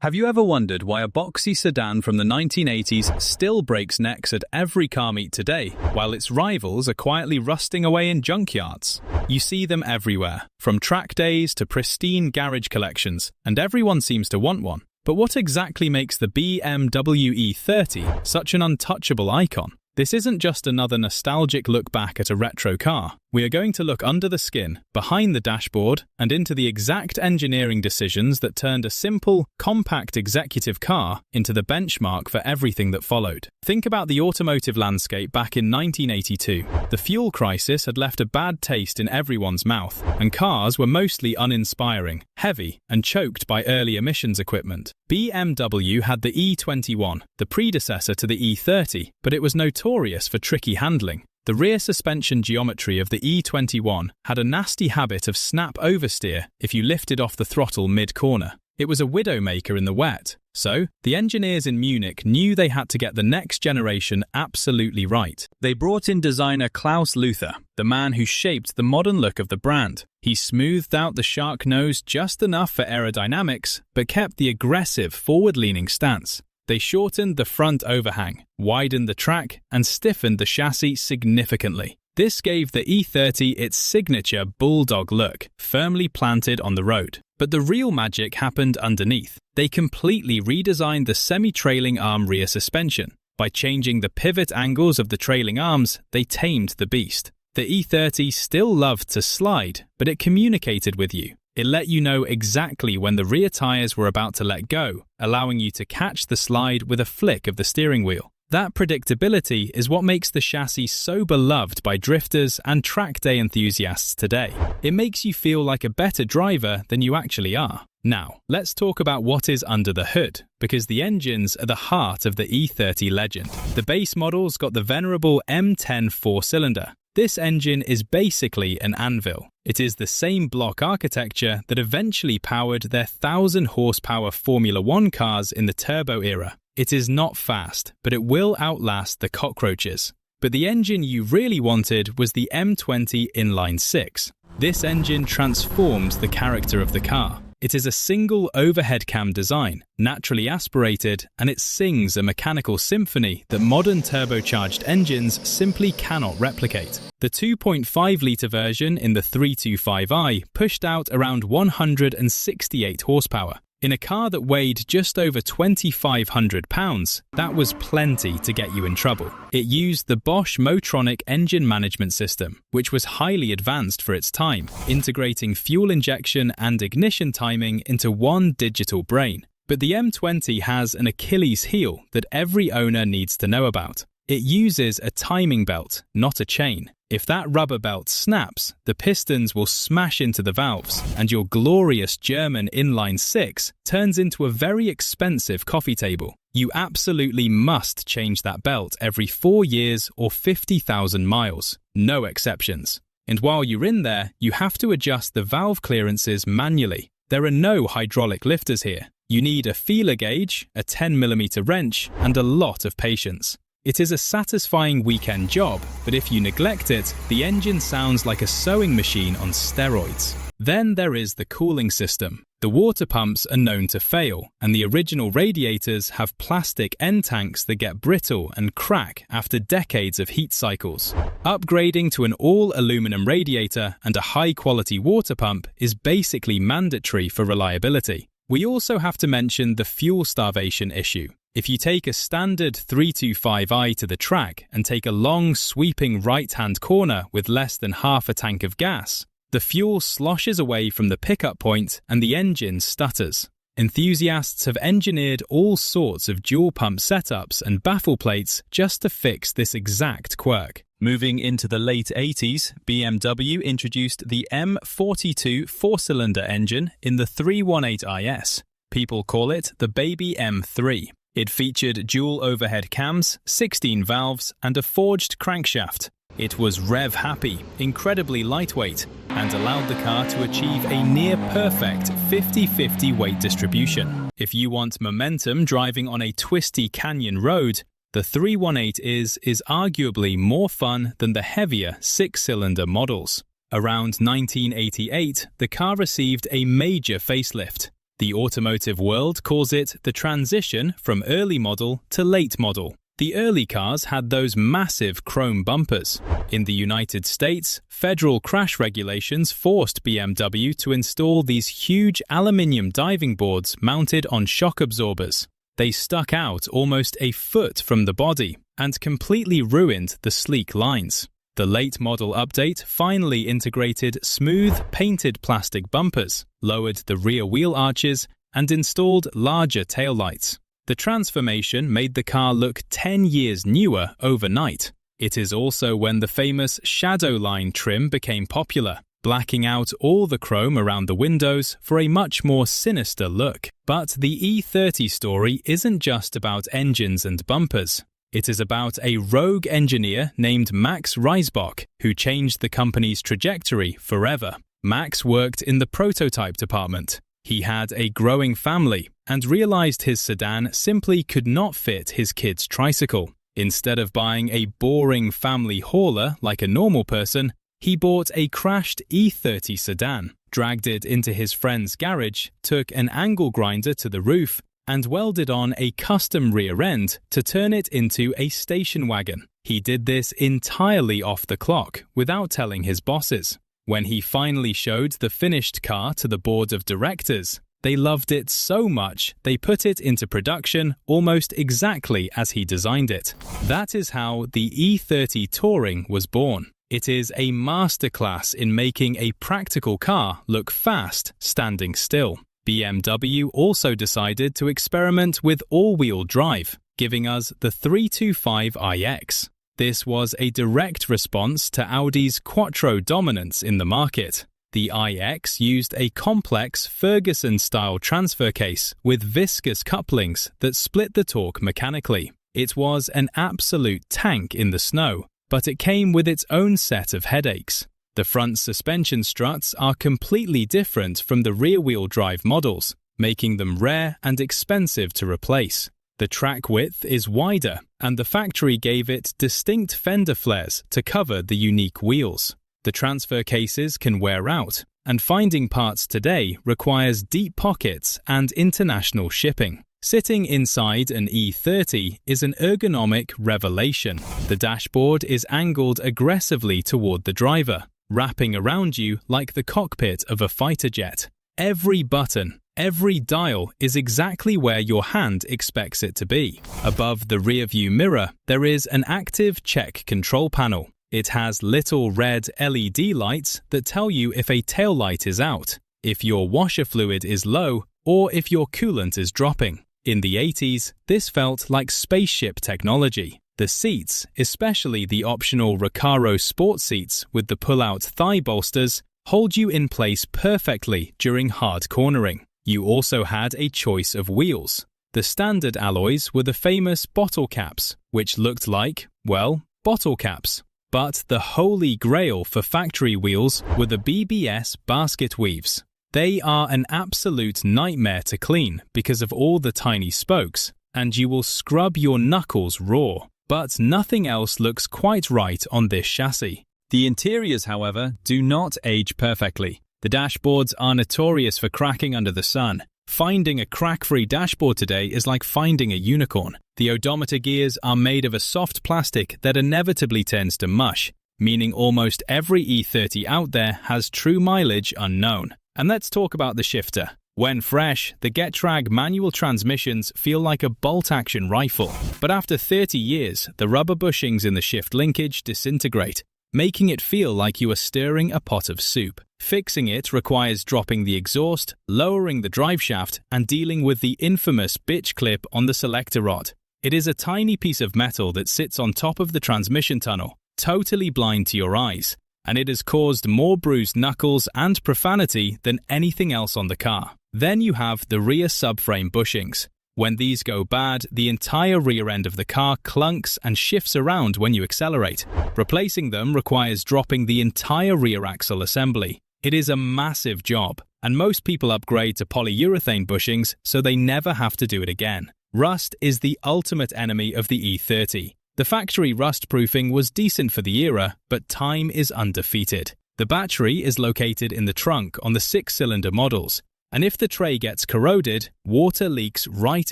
Have you ever wondered why a boxy sedan from the 1980s still breaks necks at every car meet today, while its rivals are quietly rusting away in junkyards? You see them everywhere, from track days to pristine garage collections, and everyone seems to want one. But what exactly makes the BMW E30 such an untouchable icon? This isn't just another nostalgic look back at a retro car. We are going to look under the skin, behind the dashboard, and into the exact engineering decisions that turned a simple, compact executive car into the benchmark for everything that followed. Think about the automotive landscape back in 1982. The fuel crisis had left a bad taste in everyone's mouth, and cars were mostly uninspiring, heavy, and choked by early emissions equipment. BMW had the E21, the predecessor to the E30, but it was notorious for tricky handling. The rear suspension geometry of the E21 had a nasty habit of snap oversteer if you lifted off the throttle mid-corner. It was a widowmaker in the wet. So, the engineers in Munich knew they had to get the next generation absolutely right. They brought in designer Klaus Luther, the man who shaped the modern look of the brand. He smoothed out the shark nose just enough for aerodynamics, but kept the aggressive, forward-leaning stance. They shortened the front overhang, widened the track, and stiffened the chassis significantly. This gave the E30 its signature bulldog look, firmly planted on the road. But the real magic happened underneath. They completely redesigned the semi-trailing arm rear suspension. By changing the pivot angles of the trailing arms, they tamed the beast. The E30 still loved to slide, but it communicated with you. It let you know exactly when the rear tires were about to let go, allowing you to catch the slide with a flick of the steering wheel. That predictability is what makes the chassis so beloved by drifters and track day enthusiasts today. It makes you feel like a better driver than you actually are. Now, let's talk about what is under the hood, because the engines are the heart of the E30 legend. The base model's got the venerable M10 four-cylinder. This engine is basically an anvil. It is the same block architecture that eventually powered their 1,000-horsepower Formula One cars in the turbo era. It is not fast, but it will outlast the cockroaches. But the engine you really wanted was the M20 inline-six. This engine transforms the character of the car. It is a single overhead cam design, naturally aspirated, and it sings a mechanical symphony that modern turbocharged engines simply cannot replicate. The 2.5-litre version in the 325i pushed out around 168 horsepower. In a car that weighed just over 2,500 pounds, that was plenty to get you in trouble. It used the Bosch Motronic engine management system, which was highly advanced for its time, integrating fuel injection and ignition timing into one digital brain. But the M20 has an Achilles heel that every owner needs to know about. It uses a timing belt, not a chain. If that rubber belt snaps, the pistons will smash into the valves, and your glorious German inline-six turns into a very expensive coffee table. You absolutely must change that belt every 4 years or 50,000 miles. No exceptions. And while you're in there, you have to adjust the valve clearances manually. There are no hydraulic lifters here. You need a feeler gauge, a 10mm wrench, and a lot of patience. It is a satisfying weekend job, but if you neglect it, the engine sounds like a sewing machine on steroids. Then there is the cooling system. The water pumps are known to fail, and the original radiators have plastic end tanks that get brittle and crack after decades of heat cycles. Upgrading to an all-aluminum radiator and a high-quality water pump is basically mandatory for reliability. We also have to mention the fuel starvation issue. If you take a standard 325i to the track and take a long, sweeping right-hand corner with less than half a tank of gas, the fuel sloshes away from the pickup point and the engine stutters. Enthusiasts have engineered all sorts of dual-pump setups and baffle plates just to fix this exact quirk. Moving into the late 80s, BMW introduced the M42 four-cylinder engine in the 318IS. People call it the Baby M3. It featured dual overhead cams, 16 valves, and a forged crankshaft. It was rev-happy, incredibly lightweight, and allowed the car to achieve a near-perfect 50-50 weight distribution. If you want momentum driving on a twisty canyon road, the 318 is arguably more fun than the heavier six-cylinder models. Around 1988, the car received a major facelift. The automotive world calls it the transition from early model to late model. The early cars had those massive chrome bumpers. In the United States, federal crash regulations forced BMW to install these huge aluminium diving boards mounted on shock absorbers. They stuck out almost a foot from the body and completely ruined the sleek lines. The late model update finally integrated smooth, painted plastic bumpers, lowered the rear wheel arches, and installed larger taillights. The transformation made the car look 10 years newer overnight. It is also when the famous shadow line trim became popular, blacking out all the chrome around the windows for a much more sinister look. But the E30 story isn't just about engines and bumpers. It is about a rogue engineer named Max Reisbach who changed the company's trajectory forever. Max worked in the prototype department. He had a growing family and realized his sedan simply could not fit his kid's tricycle. Instead of buying a boring family hauler like a normal person, he bought a crashed E30 sedan, dragged it into his friend's garage, took an angle grinder to the roof, and welded on a custom rear end to turn it into a station wagon. He did this entirely off the clock, without telling his bosses. When he finally showed the finished car to the board of directors, they loved it so much they put it into production almost exactly as he designed it. That is how the E30 Touring was born. It is a masterclass in making a practical car look fast standing still. BMW also decided to experiment with all-wheel drive, giving us the 325iX. This was a direct response to Audi's Quattro dominance in the market. The iX used a complex Ferguson-style transfer case with viscous couplings that split the torque mechanically. It was an absolute tank in the snow, but it came with its own set of headaches. The front suspension struts are completely different from the rear-wheel drive models, making them rare and expensive to replace. The track width is wider, and the factory gave it distinct fender flares to cover the unique wheels. The transfer cases can wear out, and finding parts today requires deep pockets and international shipping. Sitting inside an E30 is an ergonomic revelation. The dashboard is angled aggressively toward the driver, wrapping around you like the cockpit of a fighter jet. Every button, every dial is exactly where your hand expects it to be. Above the rearview mirror, there is an active check control panel. It has little red LED lights that tell you if a tail light is out, if your washer fluid is low, or if your coolant is dropping. In the 80s, this felt like spaceship technology. The seats, especially the optional Recaro sport seats with the pull-out thigh bolsters, hold you in place perfectly during hard cornering. You also had a choice of wheels. The standard alloys were the famous bottle caps, which looked like, well, bottle caps. But the holy grail for factory wheels were the BBS basket weaves. They are an absolute nightmare to clean because of all the tiny spokes, and you will scrub your knuckles raw. But nothing else looks quite right on this chassis. The interiors, however, do not age perfectly. The dashboards are notorious for cracking under the sun. Finding a crack-free dashboard today is like finding a unicorn. The odometer gears are made of a soft plastic that inevitably turns to mush, meaning almost every E30 out there has true mileage unknown. And let's talk about the shifter. When fresh, the Getrag manual transmissions feel like a bolt-action rifle. But after 30 years, the rubber bushings in the shift linkage disintegrate, making it feel like you are stirring a pot of soup. Fixing it requires dropping the exhaust, lowering the driveshaft, and dealing with the infamous bitch clip on the selector rod. It is a tiny piece of metal that sits on top of the transmission tunnel, totally blind to your eyes, and it has caused more bruised knuckles and profanity than anything else on the car. Then you have the rear subframe bushings. When these go bad, the entire rear end of the car clunks and shifts around when you accelerate. Replacing them requires dropping the entire rear axle assembly. It is a massive job, and most people upgrade to polyurethane bushings so they never have to do it again. Rust is the ultimate enemy of the E30. The factory rust proofing was decent for the era, but time is undefeated. The battery is located in the trunk on the 6-cylinder models. and if the tray gets corroded, water leaks right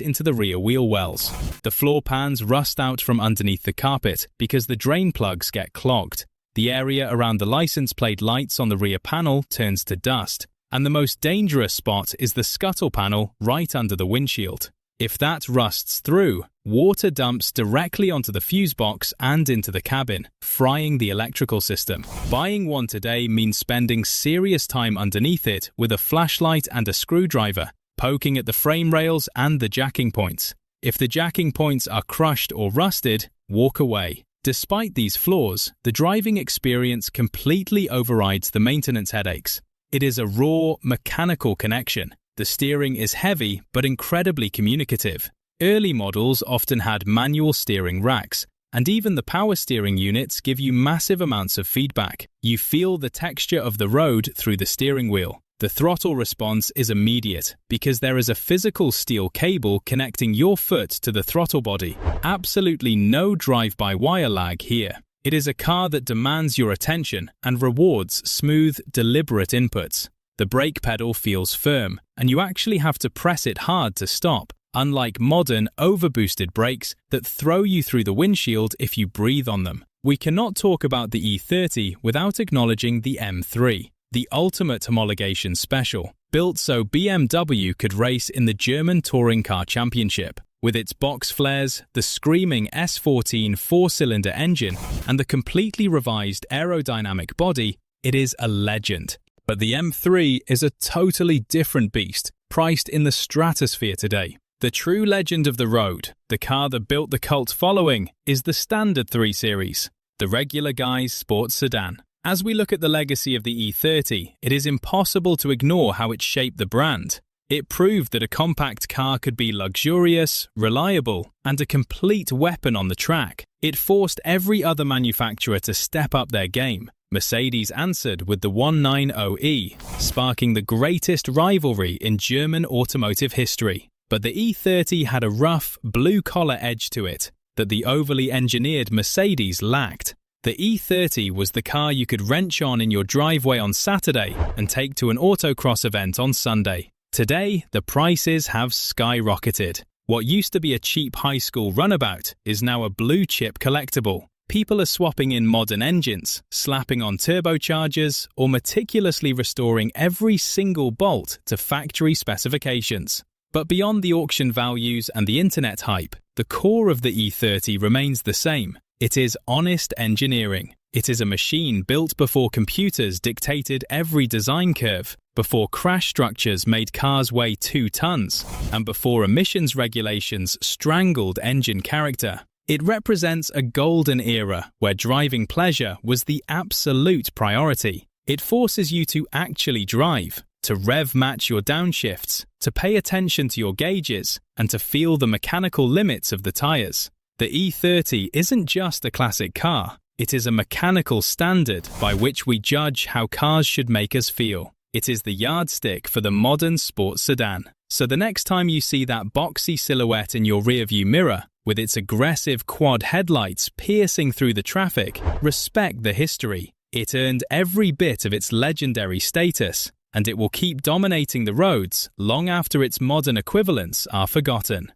into the rear wheel wells. The floor pans rust out from underneath the carpet because the drain plugs get clogged. The area around the license plate lights on the rear panel turns to dust, and the most dangerous spot is the scuttle panel right under the windshield. If that rusts through, water dumps directly onto the fuse box and into the cabin, frying the electrical system. Buying one today means spending serious time underneath it with a flashlight and a screwdriver, poking at the frame rails and the jacking points. If the jacking points are crushed or rusted, walk away. Despite these flaws, the driving experience completely overrides the maintenance headaches. It is a raw, mechanical connection. The steering is heavy but incredibly communicative. Early models often had manual steering racks, and even the power steering units give you massive amounts of feedback. You feel the texture of the road through the steering wheel. The throttle response is immediate because there is a physical steel cable connecting your foot to the throttle body. Absolutely no drive-by-wire lag here. It is a car that demands your attention and rewards smooth, deliberate inputs. The brake pedal feels firm, and you actually have to press it hard to stop, unlike modern, overboosted brakes that throw you through the windshield if you breathe on them. We cannot talk about the E30 without acknowledging the M3, the ultimate homologation special, built so BMW could race in the German Touring Car Championship. With its box flares, the screaming S14 four-cylinder engine, and the completely revised aerodynamic body, it is a legend. But the M3 is a totally different beast, priced in the stratosphere today. The true legend of the road, the car that built the cult following, is the standard 3 Series, the regular guy's sports sedan. As we look at the legacy of the E30, it is impossible to ignore how it shaped the brand. It proved that a compact car could be luxurious, reliable, and a complete weapon on the track. It forced every other manufacturer to step up their game. Mercedes answered with the 190E, sparking the greatest rivalry in German automotive history. But the E30 had a rough, blue-collar edge to it that the overly engineered Mercedes lacked. The E30 was the car you could wrench on in your driveway on Saturday and take to an autocross event on Sunday. Today, the prices have skyrocketed. What used to be a cheap high school runabout is now a blue-chip collectible. People are swapping in modern engines, slapping on turbochargers, or meticulously restoring every single bolt to factory specifications. But beyond the auction values and the internet hype, the core of the E30 remains the same. It is honest engineering. It is a machine built before computers dictated every design curve, before crash structures made cars weigh 2 tons, and before emissions regulations strangled engine character. It represents a golden era where driving pleasure was the absolute priority. It forces you to actually drive, to rev match your downshifts, to pay attention to your gauges, and to feel the mechanical limits of the tires. The E30 isn't just a classic car, it is a mechanical standard by which we judge how cars should make us feel. It is the yardstick for the modern sports sedan. So the next time you see that boxy silhouette in your rearview mirror, with its aggressive quad headlights piercing through the traffic, respect the history. It earned every bit of its legendary status, and it will keep dominating the roads long after its modern equivalents are forgotten.